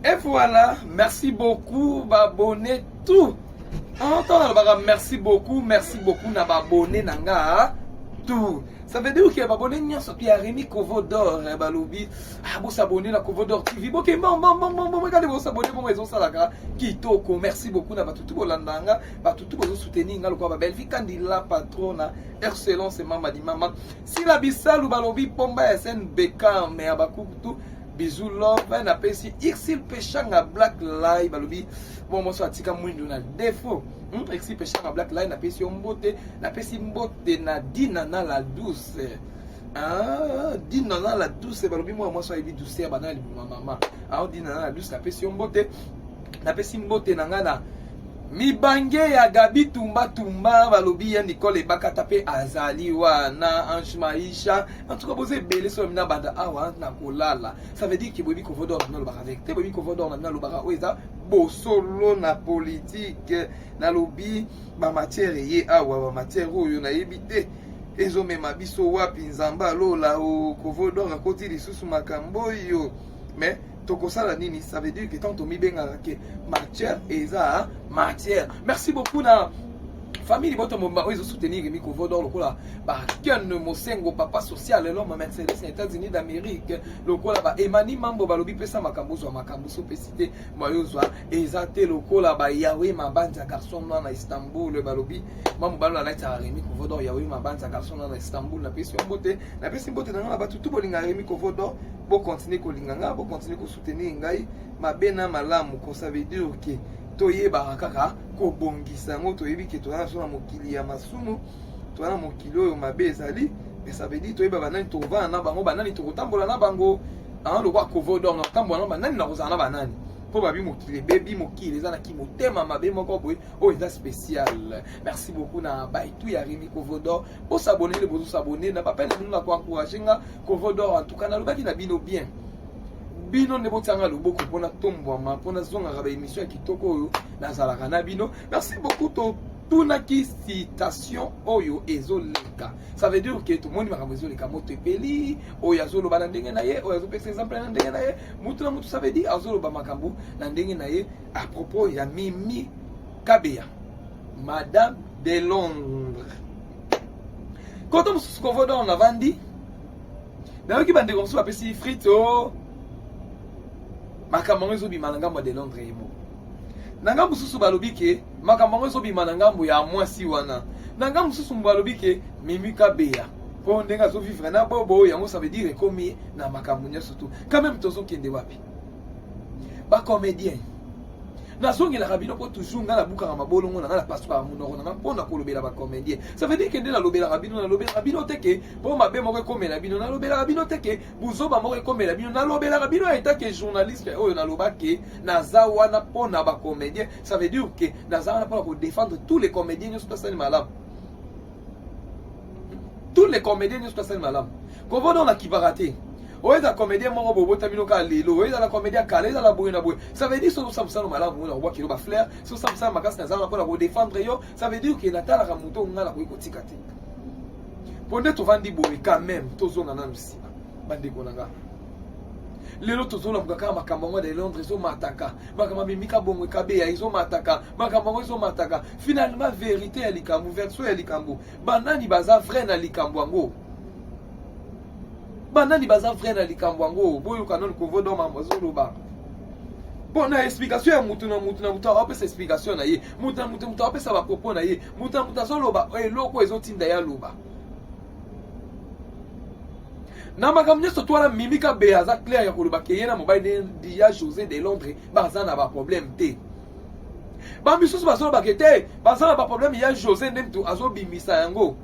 Et voilà, merci beaucoup, abonné tout. Merci beaucoup, n'a abonné nanga tout. Ça veut dire que abonné n'y a sorti à Rémi Kovodor, balobi. Ah, vous s'abonner la Kovodor TV. Ok, bon, regardez vous s'abonner bon raison ça là. Kitoko, merci beaucoup n'a pas tout bolandanga, pas tout vous soutenir nga lokwa ba Belvi Kandila patrona, excellence mama di mama. Si la bisal ou balobi pomba SN Beka mais abakutu. Bisous love, na pesi Xil Pechanga Black Live balobi. Bon moi so atika mwindo na défaut. Xil Pechanga Black Live na pesi mbote, na pesi mbote na dina na la douce. Ah, dina na la douce balobi moi so ebi douce banali maman. Ah, dina na la douce na pesi mbote. Na pesi mbote na ngana. Mibange ya Gabi Tumba balobi ya Nicole Bakata pe azali wana Ange Maisha en tout cas vous êtes belé sur mina banda awa na kolala ça veut dire que bobi Kovodor na lo avec te bobi Kovodor na lo baka oza bo solo na politique na lobi ba matière ye awa ba matière oyo na yebite ezo mema biso wapi nzamba lola o Kovodor akoti lisusu makambo yo mais tokosala nini ça veut dire que tant to mi benga ke matière eza matière. Merci beaucoup na famille boto momba ozo soutenir Rémi Kovodor lokola ba Ken Mosengo papa social l'homme Mercedes aux États-Unis d'Amérique lokola ba Emani Mambo balobi pesa makambo zo makambo so pesité moyozwa ezate lokola ba Yahweh Mabanja garçon na Istanbul balobi mambo balola na ta Rémi Kovodor Yahweh Mabanja garçon na Istanbul na pesi mbote na ba tutu bolinga Rémi Kovodor bo continuer ko linganga bo continuer ko soutenir ngai mabena malamu ko ça veut dire que toyeba kaka ko bongisa ngo toyebi ke toana so na mokili ya masumu toana mokili oyo mabe ezali mais ça veut dire toyeba banani tovana na bango banani tokotambola na bango an lokwa Kovodor na tambola na banani na kozana na banani po babi mokili bebi mokili eza na kimotema mabe moko boy o eza spécial. Merci beaucoup na baitu ya Rémi Kovodor po s'abonner le bozo s'abonner na pas peine na ko encourager nga Kovodor en tout cas na lobaki na bino bien bino ne botanga loboko pona tombwama pona zonga ba émission kitoko oyo nazalaka na bino. Merci beaucoup to tunaki citation oyo ezoleka ça veut dire que tout le monde makambo ezoleka moto epeli oyo azoloba na ndenge na ye oyo azopesa exemple na ndenge na ye mutu na mutu ça veut dire azoloba makambo na ndenge na ye à propos ya Mimi Kabea Madame de Londres quand on se convoque dans la vandi dans qui bande comme ça apesi frito makambo ezo bima na ngambo de Londres emo na ngambo susu balobi ke makambo ezo bima na ngambo ya mwasi wana na ngambo susu balobi ke Mimi Kabea po ndenga zo vivre na bobo yango ça veut dire komi na makambo nyoso tout quand même tozo kende wapi ba comédien na zongi la rabino ko toujours ngala buka na mabolongo na ngala pasteur munoko na mpona ko lobela ba comédien ça veut dire que ndela lobela rabino teke po mabe moko komela bino na lobela rabino teke buzoba moko komela bino na lobela rabino eta ke journaliste oyo na lobake na zawana pona ba comédien ça veut dire que na zawana pona ko défendre tous les comédiens nyo spécial malam tous les comédiens nyo spécial malam ko vodo na kibarate oeza comédien moko bobo tamino ka lelo oeza la comédien kala eza la boye na boye ça veut dire so samsano malamu na roi kilo ba flair so samsano makas na zana pona ko défendre yo ça veut dire que na tala ka muto ngala ko ikotika te ponde to vandi boye quand même tozonga na nsima bande ko nanga lelo tozona mukaka makambo de Londres zo mataka makambo Mimi Kabea izo mataka makambo izo mataka finalement vérité ya likambo verso ya likambo banani baza vrai na likambo ngo banani baza vrai na likambo ngo boyo kanon Kovodor mambozo loba bon na explication ya mutu na mutu apesa explication na ye mutu apesa ba propos na ye mutu zo loba eloko ezotinda ya loba na makambo nyoso twala Mimi Kabea aza clair ya koloba ke ye na mobile ya José de Londres baza na ba problème te bamisusu bazoloba ke te baza na ba problème ya José ndemtu azobimisa yango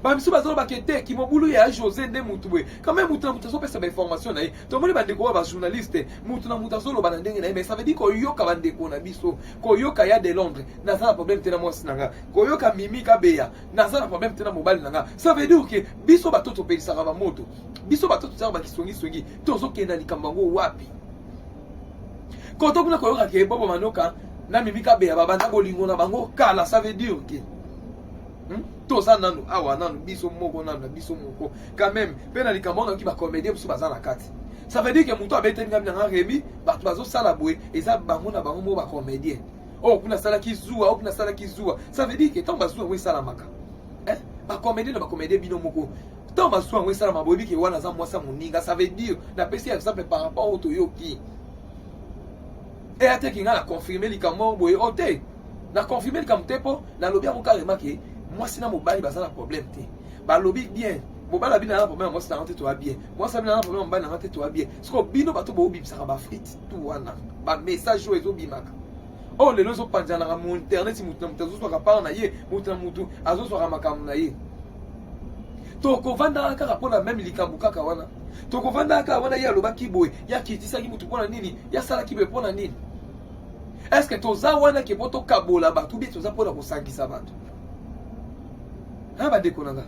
bamisu bazoloba ke te kimobulu ya José nde mutu boye quand même mutu na mutu azopesa ba information na ye tomoni bandeko ba journaliste mutu na mutu azoloba na ndenge na ye mais ça veut dire koyoka bandeko na biso koyoka ya de Londres naza na problème te na mwasi nanga koyoka Mimi Kabea naza na problème te na mobali nanga ça veut dire que biso batoto pelisaka ba moto biso batoto tsaka ba kisongi tozokenda likambo ngo wapi koto kuna koyoka ke bobo manoka na Mimi Kabea babanda bolingo na bango kala ça veut dire que toza nanu awa nanu biso moko nanu biso moko quand même pe na likambo na ki ba comédien biso baza na kati Ça veut dire que mon toit a été Rémi, bato bazo sala boye, et ça bango na bango mo ba comédien. Oh, kuna sala ki zoua, oh kuna sala ki zoua. Ça veut dire que tant bazo we sala maka. Hein? Ba comédien na ba comédien bino moko. Tant bazo we sala mabobi ke wana za mwasa moninga, ça veut dire na pesi exemple par rapport au toyoki. Et ate ki nga na confirmer likambo boye ote. Na confirmer likambo tepo, na lobi a mo carrément ke moi sina mobali bazala problème te. Ba lobi bien. Mobala bina na problème moi c'est na toi bien. Moi ça bina na problème mobala na toi bien. Parce que bino bato bo bim saka ba frite tout wana. Ba message yo ezo bimaka. Oh les lozo panjana na mon internet si mutu mutazo so ka par na ye, mutu azo so ka makamu na ye. To ko vanda ka rapona même likambu kaka wana. To ko vanda ka wana ya loba kiboy, ya kitisa ki mutu pona nini? Ya sala kibe pona nini? Est-ce que toza wana ke poto kabola ba tout bien toza pona ko sangisa bato? Ha ba dekonanga.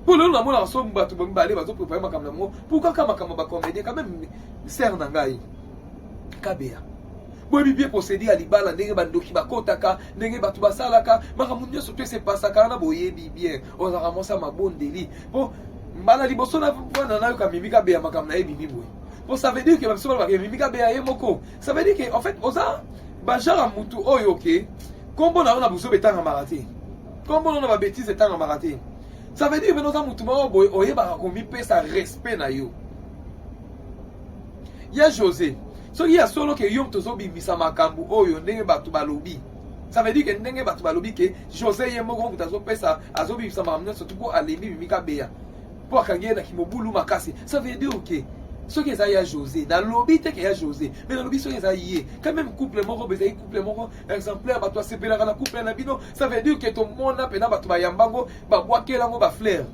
Pour le moment, on s'en bat, on va aller, on va préparer ma caméra. Pourquoi quand ma caméra va comédie quand même sert d'angaï. Kabea. Bon bien procéder à l'ibala, n'engé bandoki bakotaka, n'engé batu basalaka, makamunyo surtout c'est pas ça car na boye bien. On a ramassé ma bonne délit. Bon, mbala liboso na wana na yo kamimika bea ma caméra bibi boy. Bon ça veut dire que même si on va kamimika bea yemoko. Ça veut dire que en fait oza bajara mutu oyoke. Kombo na ona buso betanga maraté. Kombo na ba bêtise etanga maraté. Ça veut dire que nous avons tout le monde qui a respect na yo. Il y a José. So il y a solo que yom tozo bimisa makambu oyo ndenge batu balobi. Ça veut dire que ndenge batu balobi que José yemoko kutazo pesa azo bimisa makambu surtout pour aller bimika beya. Pour akangie na kimobulu makasi. Ça veut dire que ce qui est à José, dans le lobby, il y a José, mais dans le lobby, il y a quand même couple moro, couple moro, exemplaire, bah toi c'est pela la couple na bino, ça veut dire que ton monde a pena bah toi yambango, bah boaké lango bah fleur.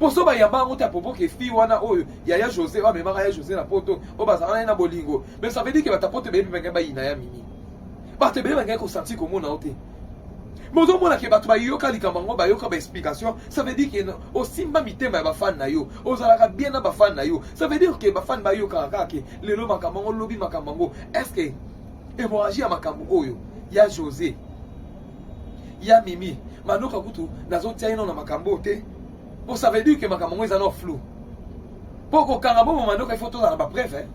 Pour ça bah yambango t'as propos que fille wana oh y a José, ah mais mara José na poto, oh bah ça en a na bolingo, mais ça veut dire que bah ta pote bébé benga bah ina ya mimi, bah te bébé benga ko senti comme on a oté. Mozo mona ke batu ba yoka likambango ba yoka ba explication, ça veut dire que aussi mba mitema ba fan na yo ozalaka bien na ba fan na yo, ça veut dire que ba fan ba yoka kaka lelo makambango lobi makambango. Est-ce que hémorragie ya makambo oyo ya José ya Mimi manoka kutu nazo tia ino na makambo te. Bon ça veut dire que makambango ezana flou poko kangabo manoka il faut to na ba preuve hein.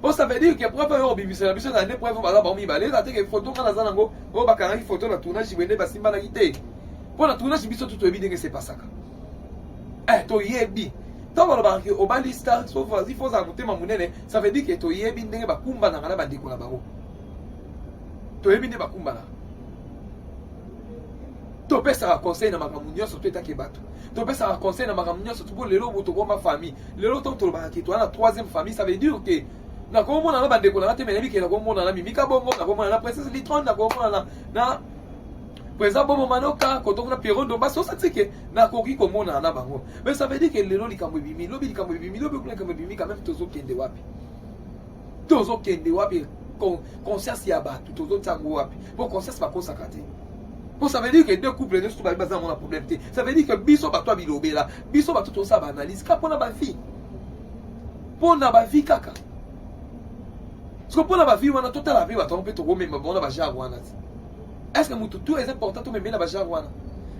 Bon, ça veut dire que pour faire bimisa la biso na ne preuve bala ba mi balé la te que photo kana zanango o ba kana photo na tournage bende ba simba na kité. Pour la tournage biso tout ebi que c'est pas ça. Eh to yebi. Tant ba ba que o balista so vas-y faut ajouter ma munene, ça veut dire que to yebi ndenge ba kumba na kana ba ndiko na baro. To yebi ndenge ba kumba na. To pesa conseil na makambo nyonso to etake bato. To pesa conseil na makambo nyonso to lelo boto ko ma famille. Lelo to to ba ki to na troisième famille, ça veut dire que na komona na bandeko na te menemi ke na komona na mimika bongo na komona na princesse Litron na komona na président bobo manoka kotongo na Pierrot Ndomba so satike na koki komona na bango. Mais ça veut dire que lelo likambo bimi lobi likambo bimi lobi likambo bimi quand même tozo kende wapi. Tozo kende wapi conscience ya batu tozo tango wapi. Pour conscience ba kosakate. Pour ça veut dire que deux couples ne sont pas basés sur un problème. Ça veut dire que biso ba toi bilobela, biso ba tout ça ba analyse ka pona ba vie. Pona ba vie kaka. Parce que pour la vie, on a tout à la vie, on a peut trop même bon la jarwana. Est-ce que mutu tout est important tout même la jarwana?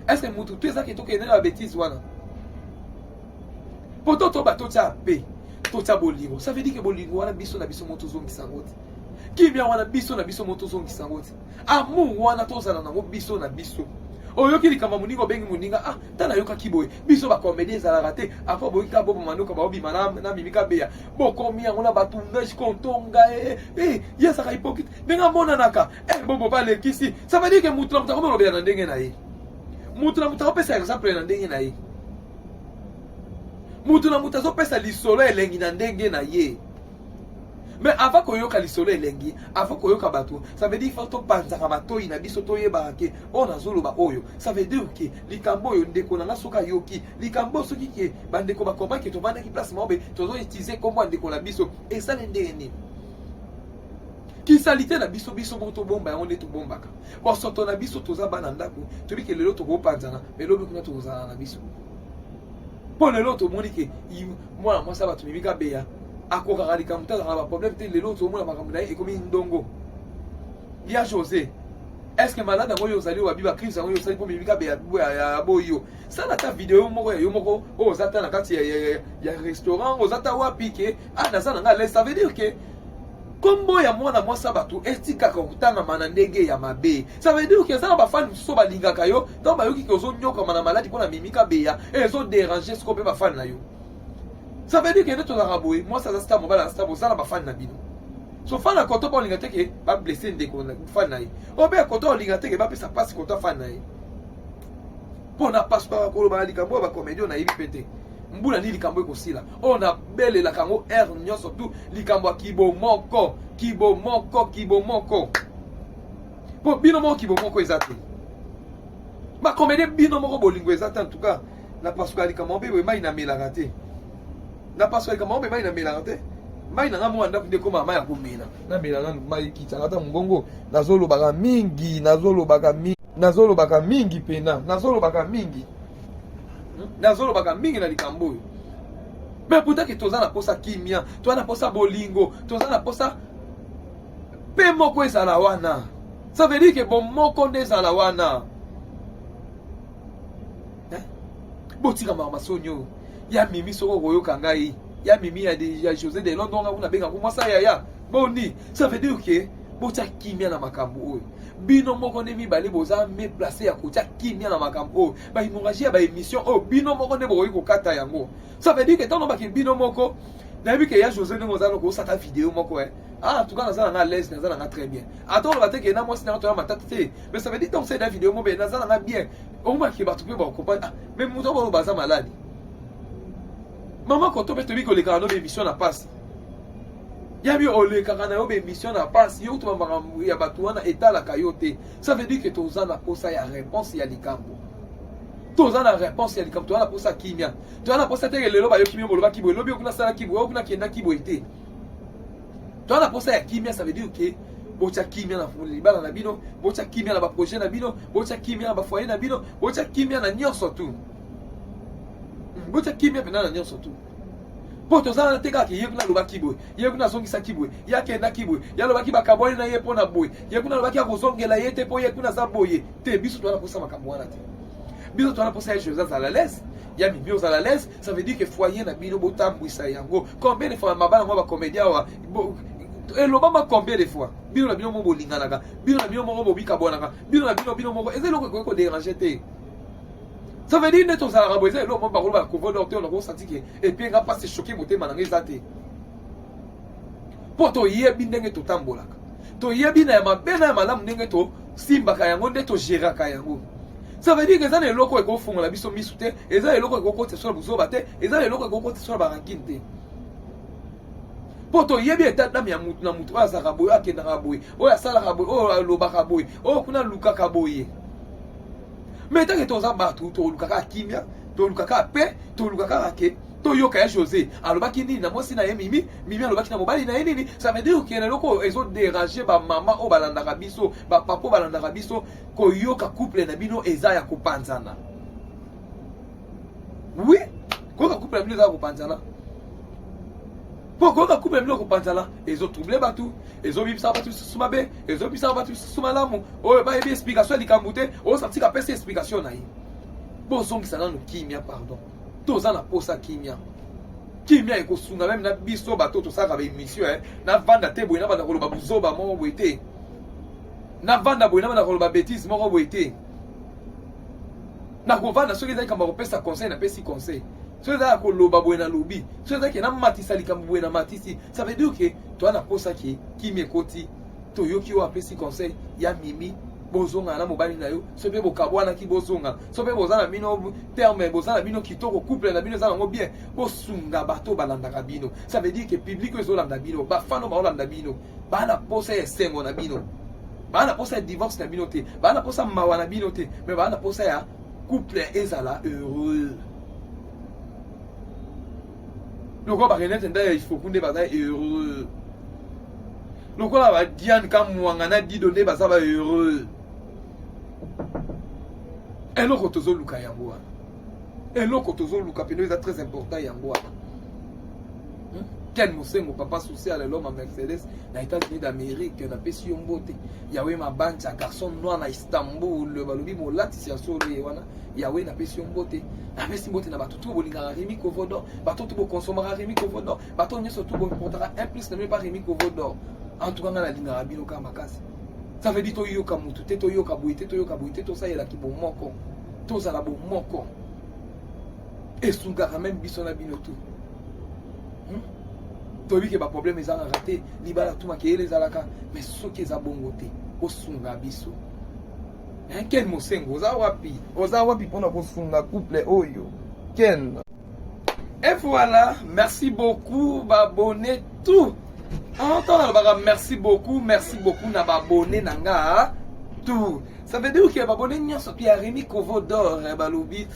Est-ce que mutu tout est ça qui toque la bêtise wana? Pour tout bateau tia paix, tout tia bolingo. Ça veut dire que bolingo wana biso na biso moto zongi sangote. Qui bien wana biso na biso moto zongi sangote. Amour wana to zala na biso na biso. Oyo ki likama muningo bengi muninga ah tana yoka kiboy biso ba comédie za la raté après boy ka bobo manoka ba obi manam na mimika beya boko mi ngona batunga kontonga ya saka hypocrite benga mona naka bobo ba le kisi ça veut dire que mutu na mutako mo na ndenge na ye mutu na mutako pesa exemple na ndenge na ye mutu na mutazo pesa lisolo elengi na ndenge na ye. Mais avant que yoka lisolo elengi, avant que yoka bato, ça veut dire qu'il faut to panzaka matoi na biso to yeba ke on azolo ba oyo. Ça veut dire que likambo yo ndeko na soka yoki, likambo soki ke bandeko ba komba ke to banda ki place mabe, to zo utiliser comme ndeko na biso et ça ndenge ni. Ki salite na biso biso moto bomba on est to bombaka. Bon soto na biso to za bana ndako, to bi ke lelo to ko panzana, mais lobi kuna to za na biso. Pour lelo to moni ke moi ça va to mimika beya. Akokaka likambo ta za ba problème te lelo to mona makambo na e komi ndongo. Ya José. Est-ce que malade ngo yo sali wa biba crise ngo yo sali ko bibika be ya boyo ça na ta vidéo moko yo moko o zata na kati ya restaurant o zata wa piqué ah na ça na ngale ça veut dire que kombo ya mwana mwasa batu estika ka kutanga mana ndenge ya mabe ça veut dire que ça na ba fan so ba lingaka yo donc ba yoki ko zo nyoka mana maladi pona mimika beya et zo déranger ce ko pe ba fan na yo ça veut dire que neto la raboui moi ça sta mobile sta bo ça na ba fan na bino so fan na koto ba lingate ke ba blesser ndeko na fan na ye o be koto lingate ke ba pesa passe koto fan na ye pona passe pas ko ba likambo ba comédie na yibi pété mbula ni likambo ekosila on a belle la kango air nyonso tout likambo kibo moko po bino moko kibo moko ezate ba comédie bino moko bolingo ezate en tout cas na parce que likambo be mai na melaka te na parce que likambo be mai na melaka te mai na ngamo anda kunde koma mai ya komela na melaka mai kitaka ngongo nazolobaka mingi pena nazolobaka mingi na likambo mais pourtant que toza na posa kimia toza na posa bolingo toza na posa pe moko ezala wana ça veut dire que bon moko nde ezala wana botika masonyo ya mimi soko koyoka ngai ya mimi ya José de London nga kuna benga kuma sa ya boni ça veut dire que botia kimia na makambo oyo bino moko ne mibale boza me placer ya kotia kimia na makambo ba hémorragie ba émission bino moko ne bokoki kokata yango ça veut dire que tant ba ke bino moko na bi ke ya José ne ngozalo ko sata vidéo moko en tout cas nazala na l'aise nazala na très bien attends le baté que na moi sina to matata te mais ça veut dire donc c'est la vidéo mo be nazala na bien au moins ki ba tu pe ba comprendre même muto ba baza malade maman koto pe to bi ko le kano émission na passe yabi ole kakana yo be mission na passe yo to ba ya batu wana etala kayote ça veut dire que toza na posa ya réponse ya likambo toza na réponse ya likambo toza na posa kimia toza na posa te lelo ba yo kimia boloba kibo lobi okuna sala kibo okuna kenda kibo ete toza na posa ya kimia ça veut dire que bocha kimia na libala na bino bocha kimia na ba projet na bino bocha kimia na ba foyer na bino bocha kimia na nyonso tu bocha kimia pena na nyonso tu po tozala te kaka ye kuna loba kiboy ye kuna zongisa kiboy ya kenda kiboy ya loba ki bakaboni na ye pona boy ye kuna loba ki akozongela ye te po ye kuna za boye te biso to na posa makambo wana te biso to na posa ya choses à la l'aise ya mi biso à la l'aise ça veut dire que foyer na bino botambwisa yango combien de fois mabana mo ba comédien wa et l'obama combien de fois bino na bino mo bolinganaka bino na bino mo bobika bonaka bino na bino mo ezelo ko déranger te. Ça veut dire que ça va être le moment où on va docteur on va sentir et puis on va pas se choquer monter mananga ezate poto yebi ndenge to tambolaka to yebi na mabena ya malamu ndenge to simbaka yango nde to geraka yango ça veut dire que ça ne loko eko fungola biso misu te eza eloko eko kote sur buzoba te eza eloko eko kote sur barankine te poto yebi etata ya mutu na mutu azaka boye akendaka boye oyo asalaka boye oyo alobaka boye oyo kuna lukaka boye. Mais tant que tu as battu, tu as lukaka kimia, tu as lukaka paix, tu as lukaka ke, tu yoka ya José. Alors bakini na moi si na mimi, mimi alobaki na mobali na nini, ça veut dire que les locaux ils ont dérangé ba maman o balanda biso, ba papa balanda biso ko yoka couple na bino eza ya kopanzana. Oui, ko ka couple na bino eza ya kopanzana. Pourquoi couple na bino kopanzana, ils ont troublé batu. Ezo bibisa batu sumabe, ezo bibisa batu sumalamu. Oh ba ebi explication likambute, o santi ka pesa explication na yi. Bo zongisa na no kimia pardon. Toza na posa kimia. Kimia eko sunga même na biso bato to saka ba émission na vanda te boina ba na koloba buzoba mo boite. Na vanda boina ba na koloba bêtise mo boite. Na ko vanda soki za kamba ko pesa conseil na pesi conseil. So za ko loba boina lobi. So za ke na matisa likambo boina matisi. Ça veut dire que toi na posa ki mekoti to yoki wa pesi conseil ya mimi bozonga na mobali na yo so pe bokabwana ki bozonga so pe bozana bino terme bozana bino kitoko couple na bino za ngo bien bosunga bato balandaka bino ça veut dire que public zo landa bino ba fano ba landa bino ba na posa ya sengo na bino ba na posa ya divorce na bino te ba na posa mawa na bino te mais ba na posa ya couple ezala heureux. Loko ba renete nda il faut kunde ba heureux. Loko la ba Diane kamwanga na dido nde ba za ba heureux. Eloko tozo luka yango wana. Eloko tozo luka peno eza très important yango wana. Ken Mosengo papa social l'homme à Mercedes na États-Unis d'Amérique na pesi yombote yawe ma bande à garçon noir na Istanbul le balobi mo latisia solo wana yawe na pesi yombote na pesi mbote na batutu bolinga Rémi Kovodor batutu bo consommer Rémi Kovodor batutu nyoso tout bo portera un plus ne pas Rémi Kovodor en tout cas na linga rabino ka makasi ça veut dire to yoka mutu te to yoka boite to ça yela ki bo moko to za la bo moko et sunga même biso na bino tout tobi ke ba problème ezanga raté libala tuma ke les alaka mais soki eza bongo te osunga biso Ken Mosengo oza wapi pona kosunga couple oyo Ken. Et voilà, merci beaucoup babonné tout merci beaucoup na babonné nanga tout. Ça veut dire que babonné nyonso pi Rémi Kovodor balobi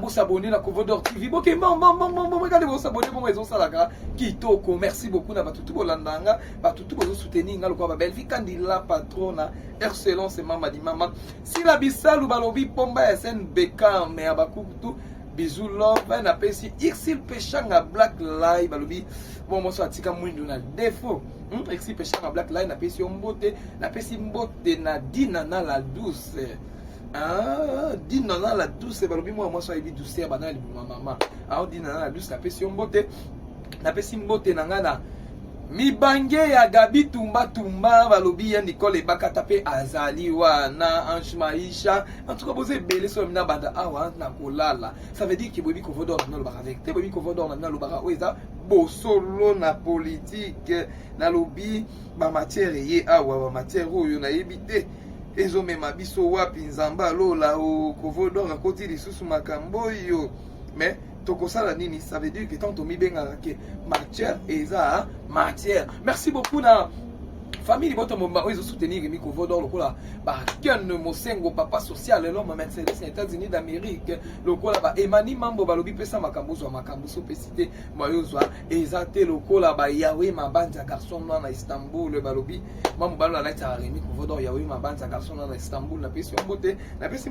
bo s'abonner na Kovodor TV bon regardez bo s'abonner bon raison salaka kitoko. Merci beaucoup na batutu bolandanga batutu bozo soutenir nga lokwa ba Belvi Kandila patrona excellence mama di mama si la bisalu balobi pomba SN Beckham mais abakutu bisous love na pesi Xil Pechanga Black Live balobi bon moi so atika mwindu na défaut Xil Pechanga Black Live na pesi mbote na Dina na la douce Dina na la douce balobi moi so ebi douceur banali mama Dina na la douce na pesi mbote na ngana mibange ya Gabi Tumba balobi ya Nicole Bakata pe azali wana Ange Maisha en tout cas vous êtes belé sur mina banda awa na kolala ça veut dire que Bobi Kovodor na lo baka avec te Bobi Kovodor na lo baka oza bosolo na politique na lobi ba matière ye awa ba matière oyo na yebite ezo mema biso wapi nzamba lola o Kovodor akoti lisusu makambo yo mais tokosala nini ça veut dire que tant tomi benga ke matière eza matière. Merci beaucoup na famille boto momba ozo soutenir Rémi Kovodor lokola ba Ken Mosengo papa social l'homme Mercedes aux États-Unis d'Amérique lokola ba Emani Mambo balobi pesa makambo zo makambo so pesite moyozwa ezate lokola ba Yawe mabanja garçon na Istanbul balobi mambo balola la Rémi Kovodor Yawe mabanja garçon na Istanbul na pesi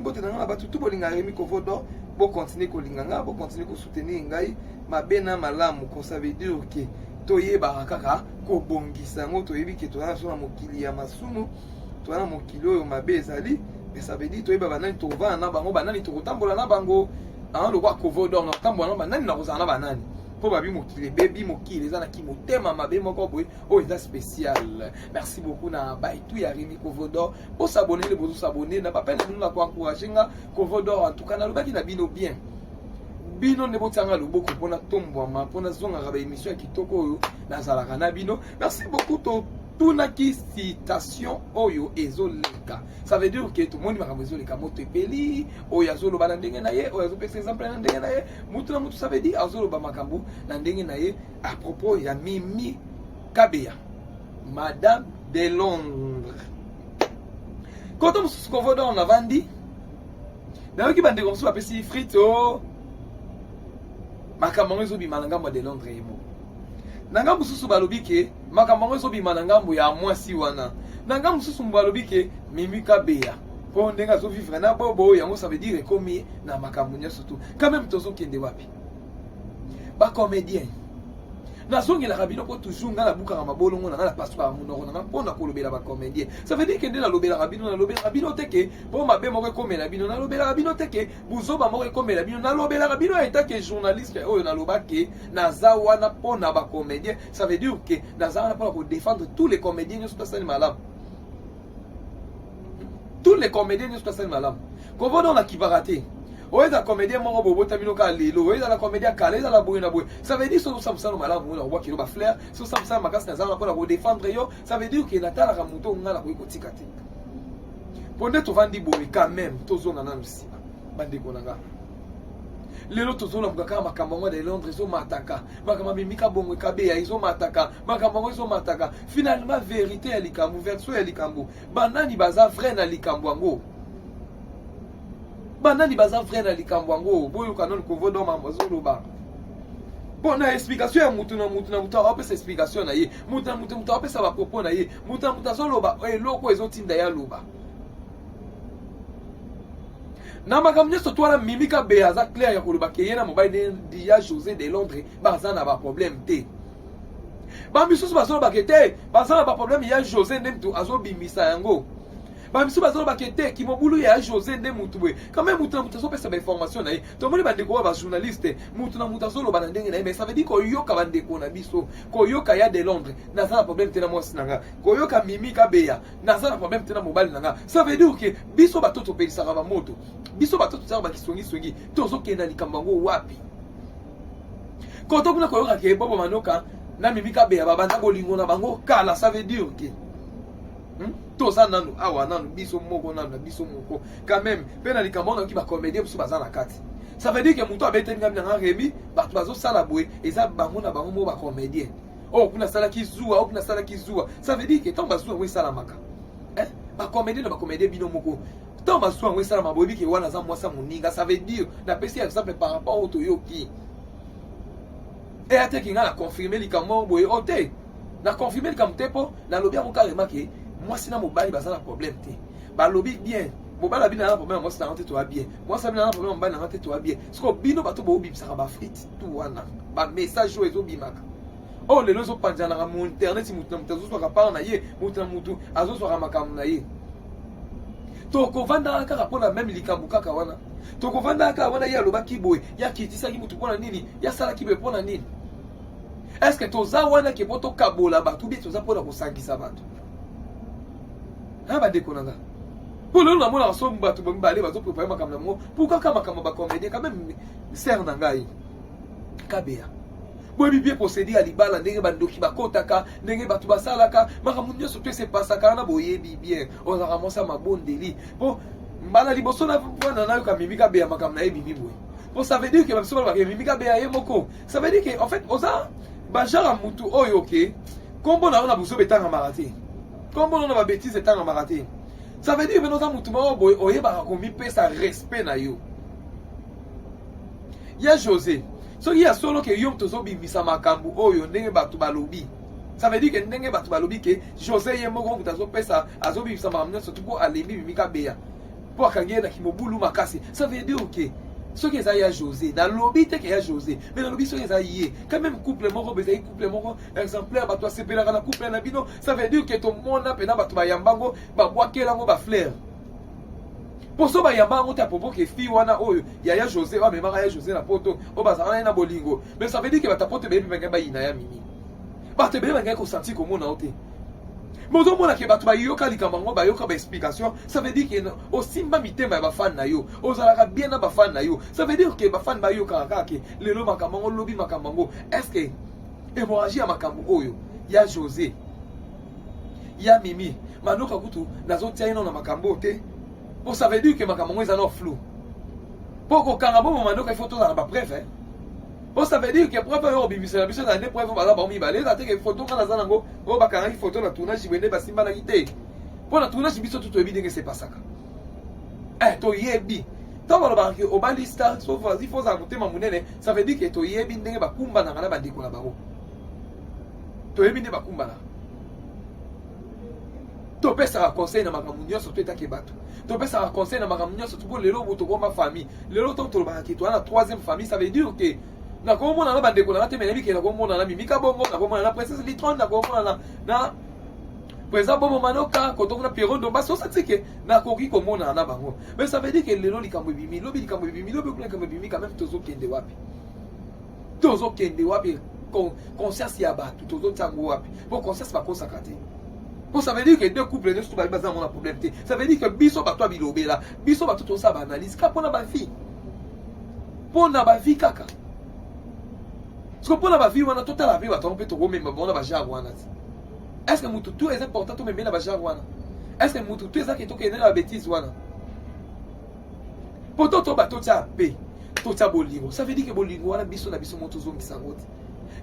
mbote na ba tutu bolinga Rémi Kovodor bo continuer ko linganga bo continuer ko soutenir ngai mabena malamu ko ça veut dire que toyeba kaka ko bongisa ngo toyebi ke toana so na mokili ya masumu toana mokili oyo mabe ezali mais ça veut dire toyeba banani tovana na bango banani tokotambola na bango lo kwa Kovodor na tambola na banani na kozana banani po babi mokili bebi mokili eza na kimotema mabe moko boye o eza spécial. Merci beaucoup na baitu ya Rémi Kovodor po s'abonner le bozo s'abonner na papel nous na ko encourager nga Kovodor en tout cas na lobaki na bino bien bino ne botanga loboko pona tombwama pona zonga ba émission kitoko oyo nazalaka na bino. Merci beaucoup to tunaki citation oyo ezoleka ça veut dire que tout le monde makambo ezoleka moto epeli oyo azoloba na ndenge na ye oyo azopesa exemple na ndenge na ye mutu na mutu ça veut dire azoloba makambo na ndenge na ye à propos ya Mimi Kabeya Madame de Londres quand on se confonde on avandi d'ailleurs qui bande comme ça apesi frito makambo ezobima na ngambo de Londres yemo na ngambo susu balobi ke makambo ezobima na ngambo ya mwasi wana na ngambo susu balobi ke Mimi Kabeya po ndenga zo vivre na bobo yango ça veut dire komi na makambo nyoso tout quand même tozo kende wapi ba comédien na zongi la rabino ko toujours ngala buka na mabolongo na la pasteur munoko na mpona ko lobela ba comédien ça veut dire que ndela lobela rabino teke po mabe moko komela bino na lobela rabino teke buzoba moko komela bino na lobela rabino eta ke journaliste oyo na lobaki na zawana pona ba comédien ça veut dire que na zawana pona ko défendre tous les comédiens sur scène malam tous les comédiens sur scène malam ko vodo na kibarate oeza comédien moko bobota bino ka lelo oeza la comédien kala eza la boye na boye ça veut dire so samsano malamu na roi kilo ba fleur so samsano makasi na zala pona ko défendre yo ça veut dire que natala ka muto ngala ko kotika te ponde to vandi boye quand même tozona na msima bande ko nanga lelo tozona mukaka makambo de Londres zo mataka makambo Mimika bongo Kabeya izo mataka makambo izo mataka finalement vérité ya likambo verso ya likambo banani baza vrai na likambo ngo banani baza vrai na likambo ngo boyo kanon Kovodor mamazolo ba bona explication ya mutu na mutu apesa explication na ye mutu apesa ba propos na ye mutu azolo ba eloko ezotinda ya loba na makambo nyonso twala Mimi Kabeya aza clair ya koloba ke ye na mobile ya José de Londres baza na ba problème te Bamisusu bazolo bakete, bazala ba problème ya José Ndemtu azobimisa yango. Bamisusu bazolo bakete ki mobulu ya José Ndemtu bwe. Quand même mutu na mutu azopesa ba information na ye. To moni bandeko ba journaliste, mutu na mutu azolo ba ndenge na ye, mais ça veut dire ko yoka bandeko na biso, ko yoka ya de Londres, na za problème tena mwasi nanga. Ko yoka Mimi Kabeya, na za problème tena mobali nanga. Ça veut dire que biso batoto pelisa ba moto. Biso batoto za ba kisongi songi, tozo kenda likambango wapi? Quand on a koyoka ke bobo manoka na Mimi Kabeya babanda bolingo na bango kala, ça veut dire que toza nanu awa nanu biso moko nanu biso moko quand même pe na likambo ki ba comédien biso baza na kati. Ça veut dire que muto abete ngam na Rémi bato bazo sala boye eza bango na bango mo ba comédien. Oh kuna sala kizua, oh kuna sala kizua. Ça veut dire que tant bazua we sala maka. Ba comédien na ba comédien bino moko. Tant bazua we sala mabobi ke wana za mwasa muninga. Ça veut dire na pesi exemple par rapport au toyoki. Et ate ki nga na confirmer likambo boye ote. Na confirmer likambo tepo na lobi ya carrément ke moi si na mobali baza na problème te. Ba lobi bien. Mobali bina na problème moi si na rentre to bien. Moi ça bina na problème mobali na rentre to bien. Parce que bino bato bo bimisa ba frite tout wana. Ba message jo ezo bimaka. Oh lelo zo panjana na mon internet mutu na mutu zo ka parler na ye, mutu na mutu azo so makamu na ye. To ko vanda ka rapona même likambu kaka wana. To ko vanda ka wana ya loba kiboy, ya kitisa ki mutu pona nini? Ya sala kibe pona nini? Est-ce que toza wana ke poto kabola ba tout bien toza pona ko sangisa bato? Ba déconanga. Pour le moment, on s'en bat tout le monde, on va préparer ma caméra. Pourquoi quand ma caméra comédie quand même sert nangai Kabeya. Moi bien procéder à libala ndenge bandoki bakotaka ndenge batu basalaka makamunyo surtout c'est pas ça kana boye bien on a ramassé ma bonne délit. Bon mbala liboso na wana na ka Mimi Kabeya makamna e bibi boye. Bon ça veut dire que même si on Mimi Kabeya yemoko. Ça veut dire que en fait oza bajara mutu oyo ke kombo na buso betanga marati. Comme on a ma bêtise et tant maraté. Ça veut dire que nous avons tout le monde oyeba komi pesa respect na yo. Ya José. So il y a solo que yom tozo bimisa makambu oyo ndenge batu balobi. Ça veut dire que ndenge batu balobi que José yemoko mutazo pesa azo bimisa makambu surtout pour alembi Mimi Kabeya. Pour akange na kimobulu makasi. Ça veut dire que ce qui est à José, dans le lobby, c'est qu'il y a José, mais dans le lobby, c'est qu'il y a quand même couple moro, couple moro, exemplaire, bah toi c'est pela la couple na bino, ça veut dire que ton monde n'a pas bah yambango, bah boaké la bah fleur. Pour ça bah yambango t'as propos que fille wana oh ya José, ah mais mara José na poto, oh bah ça n'a na bolingo, mais ça veut dire que bah ta poto bébé bah ina ya mimi, bah te bébé bah qu'on sentit comme on a ôté. Mais au moins que batu ba yoka likambango ba yoka ba explication, ça veut dire que aussi mba mitema ba fan na yo, ozalaka bien na ba fan na yo. Ça veut dire que ba fan ba yoka kaka lelo makambango lobi makambango. Est-ce que hémorragie à makambo oyo ya José ya Mimi manoka kutu nazo tia ino na makambo te. Bon ça veut dire que makambango est en flou. Poko karabo manoka il faut tout dans ba preuve. Bon, ça veut dire que pour faire bimisa biso na des preuves bala ba mi balé na te que photo kana zanango o ba kana photo na tournage wende ba simba na gité. Pour na tournage biso tout ebi que c'est pas ça. To yebi. Tant ba ba que o ba lista so vas-y faut ça monter ma munene, ça veut dire que to yebi ndenge ba kumba na ngana ba ndiko na baro. To yebi ndenge ba kumba na. To pesa conseil na makamunyo surtout ta kebato. To pesa conseil na makamunyo surtout pour lelo boto ma famille. Lelo to to ba ki to na troisième famille, ça veut dire que na komona na bandeko na te menebi ke na komona na Mimi Kabongo na komona na princesse Litron na komona na président Bobo Manoka kotongo na Pierrot Domba so satike na koki komona na bango. Mais ça veut dire que lelo likambo bimi lobi likambo bimi lobi likambo bimi quand même tozo kende wapi. Tozo kende wapi conscience ya batu tozo tango wapi. Bon conscience pas consacré. Bon ça veut dire que deux couples ne sont pas basés mon problème. Ça veut dire que biso ba toi bilobe là, biso ba tout ça ba analyse ka pona ba vie. Pona ba vie kaka. Parce que pour la vie, on a tout à la vie, on a trompé tout, mais on a déjà wana. Est-ce que tout est important, tout mais la déjà wana? Est-ce que tout est ça qui est la bêtise wana? Pourtant, tout bateau t'a paix, tout t'a bolingo. Ça veut dire que bolingo, on a biso na biso motozong qui s'engote.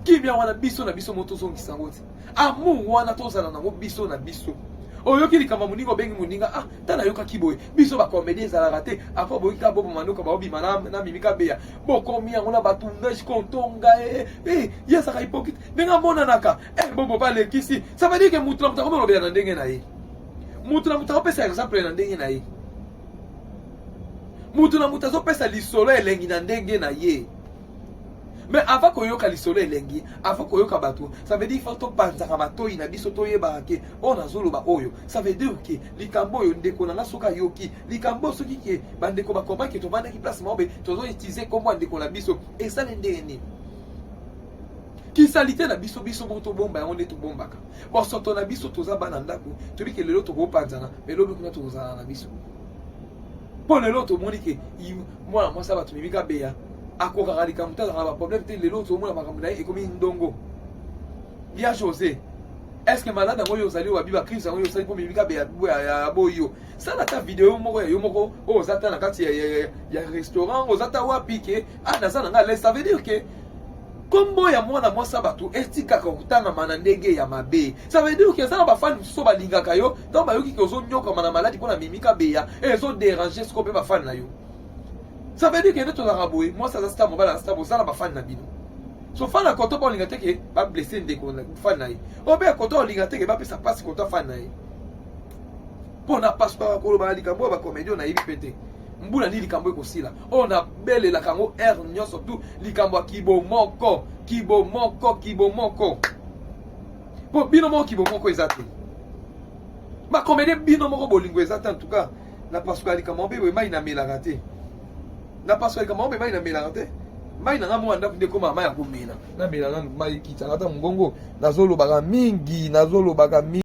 Qui bien on a biso na biso motozong qui s'engote. Amour, on a tout ça na biso na biso. Oyoki likamba muningo bengi muninga ah tana yoka kiboy biso ba comédie za la raté après boyi ka bobo manoka ba obi mana na Mimi Kabeya boko mi ngona batungage kontonga ya saka hypocrite benga mona naka bobo ba lekisi ça veut dire que mutu na mutu ko be na ndenge na ye mutu na mutu ko pesa exemple na ndenge na ye mutu na mutu zo pesa lisolo elengi na ndenge na ye Mais avant que yoka lisolo elengi, avant que yoka bato, ça veut dire qu'il faut to panzaka bato ina biso to yeba ke on azolo ba oyo. Ça veut dire que likambo yo ndeko na soka yoki, likambo soki ke bandeko ba komba ke to banda ki place mabe, to zo utiliser comme ndeko na biso et ça ndeni. Qui salité na biso biso moto bomba on est to bombaka. Pour soto na biso to za bana ndako, to bi ke lelo to go panzana, mais lobi kuna to za na biso. Pour lelo to moni ke moi ça ba to mibika beya. Akokaka likambo ta na ba problème te lelo to mona makambo na ekomi ndongo. Bien José. Est-ce que malade ngo yo zali wa biba crise ngo yo zali po mibika beya ya boyo. Ça na ta vidéo moko ya yo moko o zata na kati ya restaurant o zata wa piqué na ça nga ça veut dire que kombo ya mwana mwasa bato etika kokutana mana ndenge ya mabe. Ça veut dire que ça na ba fan so ba lingaka yo donc ba yoki ko zo nyoka mana maladi pona mimika beya et zo déranger ce ko pe ba fan na yo. Ça veut dire que notre raboué, moi ça c'est mobile, ça ça ba fan na bino. So fan na koto ba lingate ke ba blesser ndeko na fan na ye. O be koto lingate ke ba pesa passe koto fan na ye. Pona passe pas ko ba likambo ba comédie na yibi pété. Mbula ni likambo ko sila. On a belle la kango air nyo surtout likambo kibo moko. Po bino moko kibo moko ezate. Ba comédie bino moko bolingo ezate en tout cas. Na parce que likambo be mai na mela te. Na parce que comment mais na mela te mai na ngamu anda ndeko mama ya kumela na mela na mai kitaka ta mungongo nazolo baka mingi